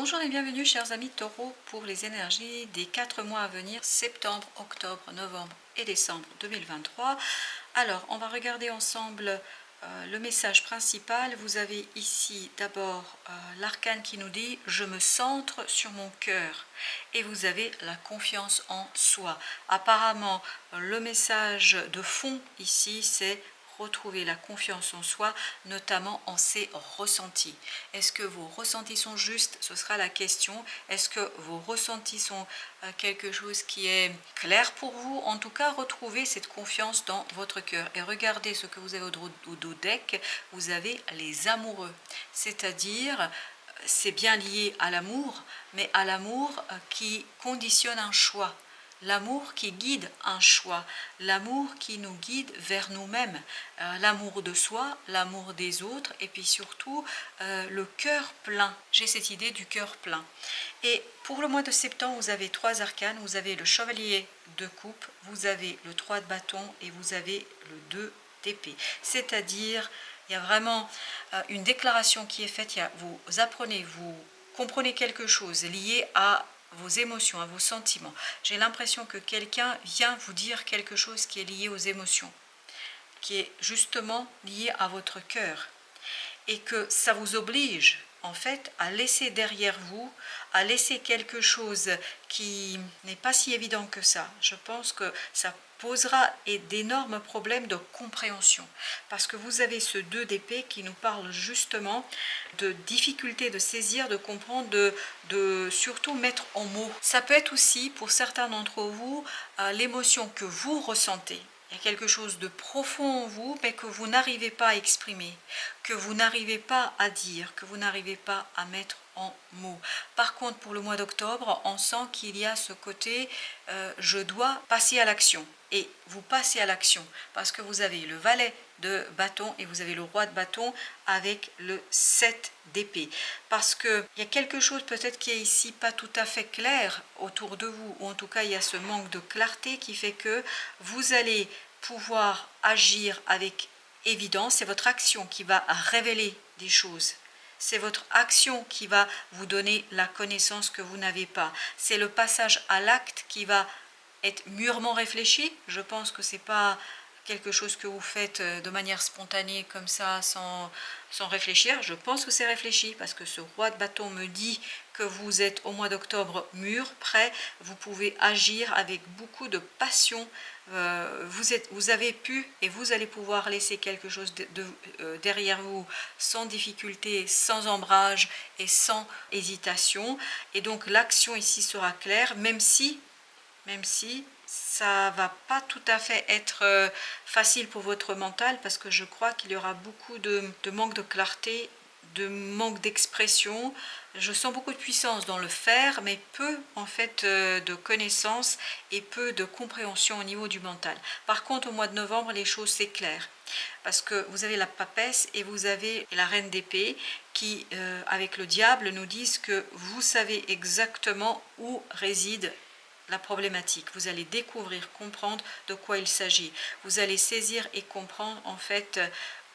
Bonjour et bienvenue chers amis Taureau pour les énergies des 4 mois à venir, septembre, octobre, novembre et décembre 2023. Alors on va regarder ensemble le message principal. Vous avez ici d'abord l'arcane qui nous dit « Je me centre sur mon cœur » et vous avez la confiance en soi. Apparemment le message de fond ici c'est retrouver la confiance en soi, notamment en ses ressentis. Est-ce que vos ressentis sont justes? Ce sera la question. Est-ce que vos ressentis sont quelque chose qui est clair pour vous? En tout cas, retrouvez cette confiance dans votre cœur. Et regardez ce que vous avez au dos deck. Vous avez les amoureux. C'est-à-dire, c'est bien lié à l'amour, mais à l'amour qui conditionne un choix. L'amour qui guide un choix, l'amour qui nous guide vers nous-mêmes, l'amour de soi, l'amour des autres et puis surtout le cœur plein. J'ai cette idée du cœur plein. Et pour le mois de septembre, vous avez 3 arcanes, vous avez le chevalier de coupe, vous avez le 3 de bâton et vous avez le 2 d'épée. C'est-à-dire, il y a vraiment une déclaration qui est faite, vous apprenez, vous comprenez quelque chose lié à vos émotions, à vos sentiments. J'ai l'impression que quelqu'un vient vous dire quelque chose qui est lié aux émotions, qui est justement lié à votre cœur, et que ça vous oblige en fait à laisser derrière vous, à laisser quelque chose qui n'est pas si évident que ça. Je pense que ça posera d'énormes problèmes de compréhension, parce que vous avez ce 2 d'épée qui nous parle justement de difficulté de saisir, de comprendre, de surtout mettre en mots. Ça peut être aussi pour certains d'entre vous l'émotion que vous ressentez. Il y a quelque chose de profond en vous, mais que vous n'arrivez pas à exprimer, que vous n'arrivez pas à dire, que vous n'arrivez pas à mettre en mots. Par contre, pour le mois d'octobre, on sent qu'il y a ce côté je dois passer à l'action. Et vous passez à l'action parce que vous avez le valet de bâton et vous avez le roi de bâton avec le 7 d'épée. Parce qu'il y a quelque chose peut-être qui est ici pas tout à fait clair autour de vous, ou en tout cas il y a ce manque de clarté qui fait que vous allez pouvoir agir avec évidence. C'est votre action qui va révéler des choses. C'est votre action qui va vous donner la connaissance que vous n'avez pas. C'est le passage à l'acte qui va être mûrement réfléchi. Je pense que ce n'est pas quelque chose que vous faites de manière spontanée comme ça sans réfléchir. Je pense que c'est réfléchi parce que ce roi de bâton me dit que vous êtes au mois d'octobre mûr, prêt, vous pouvez agir avec beaucoup de passion. Vous avez pu et vous allez pouvoir laisser quelque chose derrière vous sans difficulté, sans ombrage et sans hésitation. Et donc l'action ici sera claire, même si ça va pas tout à fait être facile pour votre mental, parce que je crois qu'il y aura beaucoup de manque de clarté, de manque d'expression. Je sens beaucoup de puissance dans le faire, mais peu en fait de connaissances et peu de compréhension au niveau du mental. Par contre, au mois de novembre, les choses c'est clair, parce que vous avez la papesse et vous avez la reine d'épée qui, avec le diable, nous disent que vous savez exactement où réside la problématique. Vous allez découvrir, comprendre de quoi il s'agit. Vous allez saisir et comprendre en fait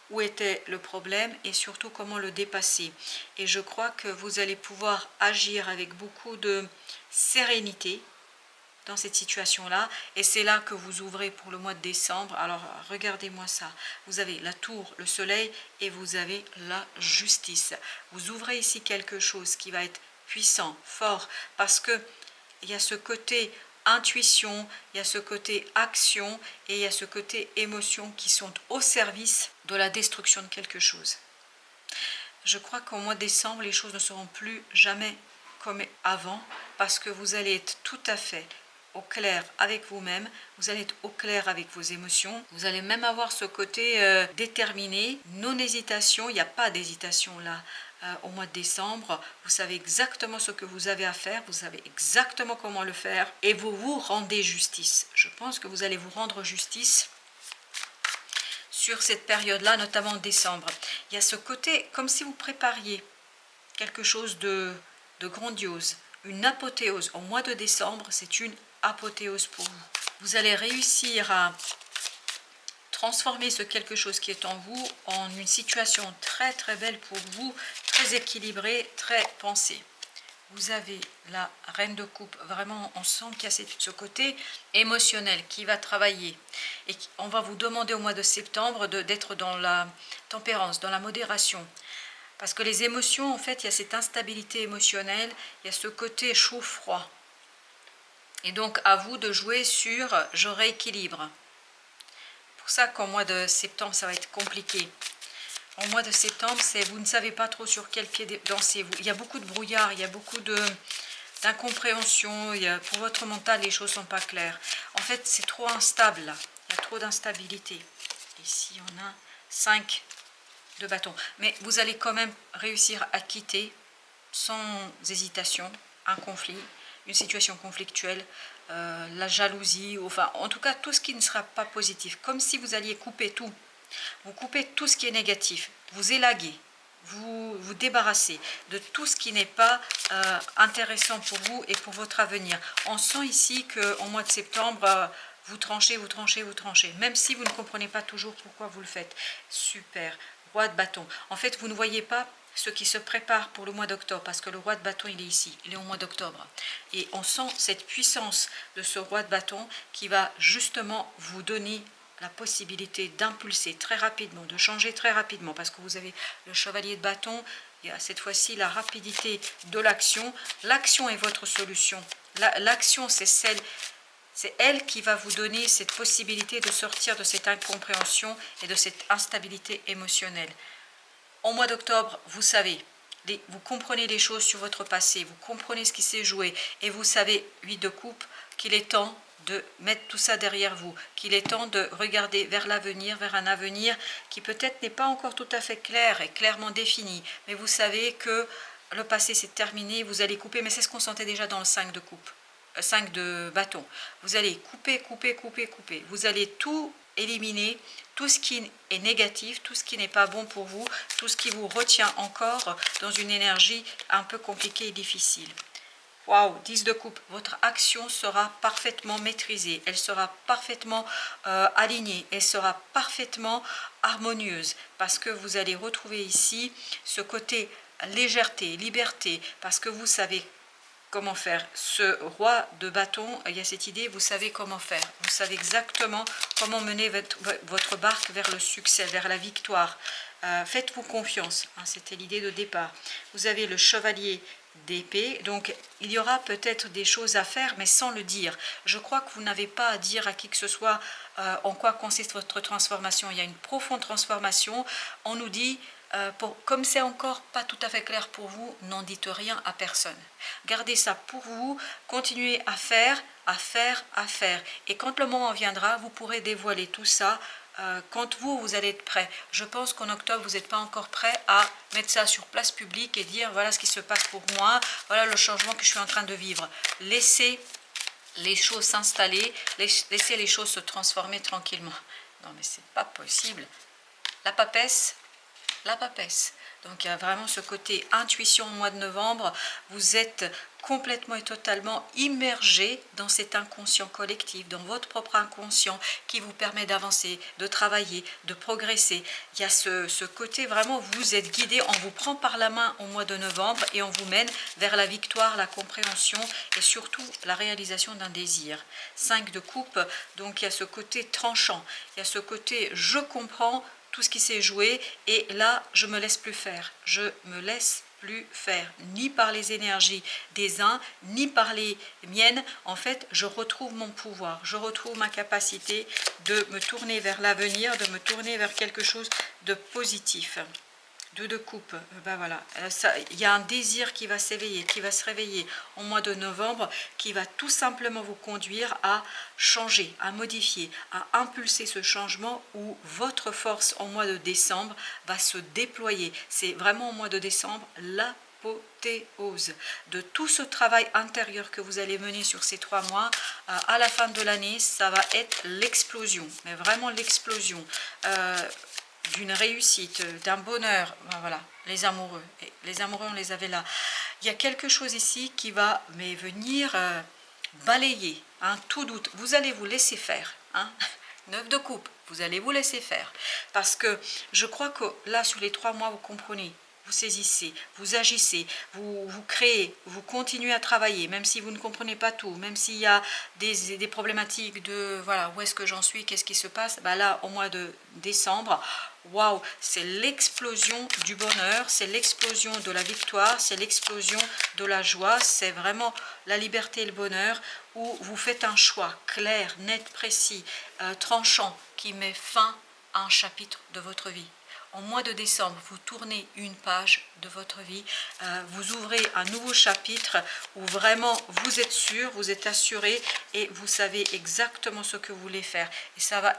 où était le problème et surtout comment le dépasser. Et je crois que vous allez pouvoir agir avec beaucoup de sérénité dans cette situation-là, et c'est là que vous ouvrez pour le mois de décembre. Alors regardez-moi ça, vous avez la tour, le soleil et vous avez la justice. Vous ouvrez ici quelque chose qui va être puissant, fort, parce que il y a ce côté intuition, il y a ce côté action et il y a ce côté émotion qui sont au service de la destruction de quelque chose. Je crois qu'au mois de décembre, les choses ne seront plus jamais comme avant, parce que vous allez être tout à fait au clair avec vous-même, vous allez être au clair avec vos émotions, vous allez même avoir ce côté déterminé, non-hésitation, il n'y a pas d'hésitation là. Au mois de décembre, vous savez exactement ce que vous avez à faire, vous savez exactement comment le faire et vous vous rendez justice. Je pense que vous allez vous rendre justice sur cette période-là, notamment en décembre. Il y a ce côté comme si vous prépariez quelque chose de grandiose, une apothéose. Au mois de décembre, c'est une apothéose pour vous. Vous allez réussir à transformer ce quelque chose qui est en vous en une situation très très belle pour vous, très équilibrée, très pensée. vous avez la reine de coupe. Vraiment, on sent qu'il y a ce côté émotionnel qui va travailler. Et on va vous demander au mois de septembre d'être dans la tempérance, dans la modération. Parce que les émotions, en fait, il y a cette instabilité émotionnelle, il y a ce côté chaud-froid. Et donc, à vous de jouer sur « je rééquilibre ». Pour ça qu'au mois de septembre, ça va être compliqué. Au mois de septembre, vous ne savez pas trop sur quel pied danser. Il y a beaucoup de brouillard, il y a beaucoup d'incompréhension. Pour votre mental, les choses ne sont pas claires. En fait, c'est trop instable là. Il y a trop d'instabilité. Ici, on a 5 de bâton. Mais vous allez quand même réussir à quitter sans hésitation un conflit, une situation conflictuelle, la jalousie, enfin en tout cas tout ce qui ne sera pas positif. Comme si vous alliez couper tout. Vous coupez tout ce qui est négatif, vous élaguez, vous débarrassez de tout ce qui n'est pas intéressant pour vous et pour votre avenir. On sent ici qu'au mois de septembre, vous tranchez, vous tranchez, vous tranchez, même si vous ne comprenez pas toujours pourquoi vous le faites. Super, roi de bâton. En fait, vous ne voyez pas ce qui se prépare pour le mois d'octobre, parce que le roi de bâton, il est ici, il est au mois d'octobre. Et on sent cette puissance de ce roi de bâton qui va justement vous donner la possibilité d'impulser très rapidement, de changer très rapidement, parce que vous avez le chevalier de bâton, il y a cette fois-ci la rapidité de l'action. L'action est votre solution. L'action, c'est elle qui va vous donner cette possibilité de sortir de cette incompréhension et de cette instabilité émotionnelle. Au mois d'octobre, vous savez, vous comprenez les choses sur votre passé, vous comprenez ce qui s'est joué, et vous savez, 8 de coupe, qu'il est temps de mettre tout ça derrière vous, qu'il est temps de regarder vers l'avenir, vers un avenir qui peut-être n'est pas encore tout à fait clair et clairement défini, mais vous savez que le passé c'est terminé, vous allez couper, mais c'est ce qu'on sentait déjà dans le 5 de coupe, 5 de bâton. Vous allez couper, couper, couper, couper, vous allez tout éliminer, tout ce qui est négatif, tout ce qui n'est pas bon pour vous, tout ce qui vous retient encore dans une énergie un peu compliquée et difficile. Waouh, 10 de coupe, votre action sera parfaitement maîtrisée, elle sera parfaitement alignée, elle sera parfaitement harmonieuse, parce que vous allez retrouver ici ce côté légèreté, liberté, parce que vous savez comment faire. Ce roi de bâton, il y a cette idée, vous savez comment faire, vous savez exactement comment mener votre barque vers le succès, vers la victoire. Faites-vous confiance, hein, c'était l'idée de départ. Vous avez le chevalier d'épée, donc il y aura peut-être des choses à faire, mais sans le dire. Je crois que vous n'avez pas à dire à qui que ce soit en quoi consiste votre transformation. Il y a une profonde transformation. On nous dit, comme c'est encore pas tout à fait clair pour vous, n'en dites rien à personne. Gardez ça pour vous, continuez à faire, à faire, à faire. Et quand le moment viendra, vous pourrez dévoiler tout ça quand vous allez être prêt. Je pense qu'en octobre, vous n'êtes pas encore prêt à mettre ça sur place publique et dire voilà ce qui se passe pour moi, voilà le changement que je suis en train de vivre. Laissez les choses s'installer, laissez les choses se transformer tranquillement. Non mais c'est pas possible. La papesse, la papesse. Donc il y a vraiment ce côté intuition au mois de novembre. Vous êtes complètement et totalement immergé dans cet inconscient collectif, dans votre propre inconscient qui vous permet d'avancer, de travailler, de progresser. Il y a ce côté vraiment, vous êtes guidé, on vous prend par la main au mois de novembre et on vous mène vers la victoire, la compréhension et surtout la réalisation d'un désir. 5 de coupe, donc il y a ce côté tranchant, il y a ce côté je comprends tout ce qui s'est joué et là je me laisse plus faire, je me laisse plus faire, ni par les énergies des uns, ni par les miennes. En fait, je retrouve mon pouvoir, je retrouve ma capacité de me tourner vers l'avenir, de me tourner vers quelque chose de positif. 2 de coupe, ben voilà, il y a un désir qui va s'éveiller, qui va se réveiller au mois de novembre, qui va tout simplement vous conduire à changer, à modifier, à impulser ce changement où votre force au mois de décembre va se déployer. C'est vraiment au mois de décembre l'apothéose de tout ce travail intérieur que vous allez mener sur ces 3 mois. À la fin de l'année, ça va être l'explosion, mais vraiment l'explosion. D'une réussite, d'un bonheur, ben voilà, les amoureux. Et les amoureux, on les avait là. Il y a quelque chose ici qui va venir balayer, hein, tout doute. Vous allez vous laisser faire. Hein. 9 de coupe, vous allez vous laisser faire. Parce que je crois que là, sur les 3 mois, vous comprenez. vous saisissez, vous agissez, vous créez, vous continuez à travailler, même si vous ne comprenez pas tout, même s'il y a des problématiques de voilà, où est-ce que j'en suis, qu'est-ce qui se passe, bah là, au mois de décembre, waouh, c'est l'explosion du bonheur, c'est l'explosion de la victoire, c'est l'explosion de la joie, c'est vraiment la liberté et le bonheur, où vous faites un choix clair, net, précis, tranchant, qui met fin à un chapitre de votre vie. En mois de décembre, vous tournez une page de votre vie, vous ouvrez un nouveau chapitre où vraiment vous êtes sûr, vous êtes assuré et vous savez exactement ce que vous voulez faire.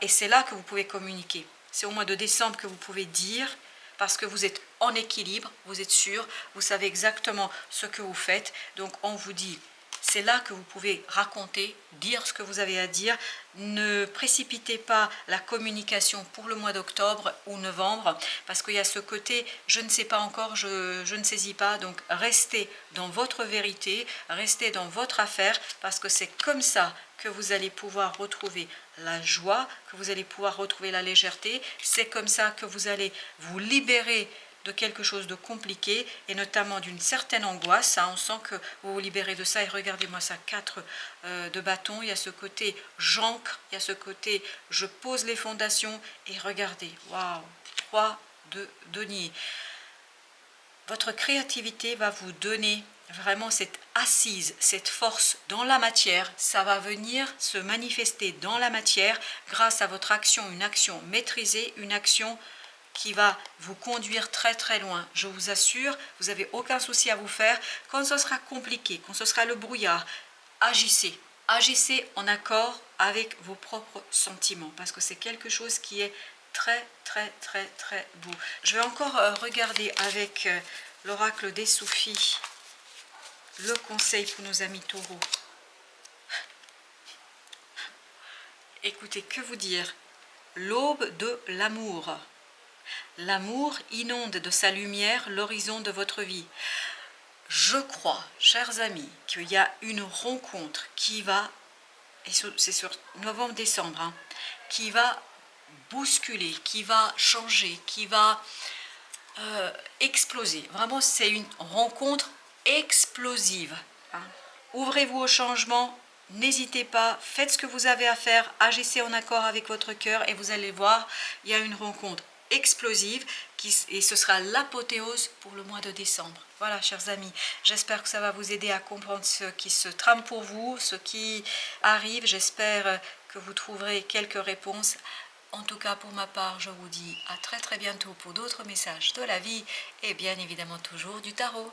Et c'est là que vous pouvez communiquer. C'est au mois de décembre que vous pouvez dire, parce que vous êtes en équilibre, vous êtes sûr, vous savez exactement ce que vous faites. Donc on vous dit, c'est là que vous pouvez raconter, dire ce que vous avez à dire. Ne précipitez pas la communication pour le mois d'octobre ou novembre, parce qu'il y a ce côté, je ne sais pas encore, je ne saisis pas. Donc restez dans votre vérité, restez dans votre affaire, parce que c'est comme ça que vous allez pouvoir retrouver la joie, que vous allez pouvoir retrouver la légèreté. C'est comme ça que vous allez vous libérer de quelque chose de compliqué et notamment d'une certaine angoisse. On sent que vous vous libérez de ça. Et regardez-moi ça, 4 de bâton. Il y a ce côté j'ancre, il y a ce côté je pose les fondations. Et regardez, waouh, 3 de denier. Votre créativité va vous donner vraiment cette assise, cette force dans la matière. Ça va venir se manifester dans la matière grâce à votre action, une action maîtrisée, une action qui va vous conduire très très loin. Je vous assure, vous n'avez aucun souci à vous faire. Quand ce sera compliqué, quand ce sera le brouillard, agissez. Agissez en accord avec vos propres sentiments, parce que c'est quelque chose qui est très très très très beau. Je vais encore regarder avec l'oracle des Soufis le conseil pour nos amis taureaux. Écoutez, que vous dire? L'aube de l'amour. L'amour inonde de sa lumière l'horizon de votre vie. Je crois, chers amis, qu'il y a une rencontre qui va, et c'est sur novembre-décembre, qui va bousculer, qui va changer, qui va exploser. Vraiment, c'est une rencontre explosive. Ouvrez-vous au changement, n'hésitez pas, faites ce que vous avez à faire, agissez en accord avec votre cœur et vous allez voir, il y a une rencontre explosive et ce sera l'apothéose pour le mois de décembre. Voilà, chers amis, j'espère que ça va vous aider à comprendre ce qui se trame pour vous, ce qui arrive. J'espère que vous trouverez quelques réponses. En tout cas, pour ma part, je vous dis à très très bientôt pour d'autres messages de la vie et bien évidemment toujours du tarot.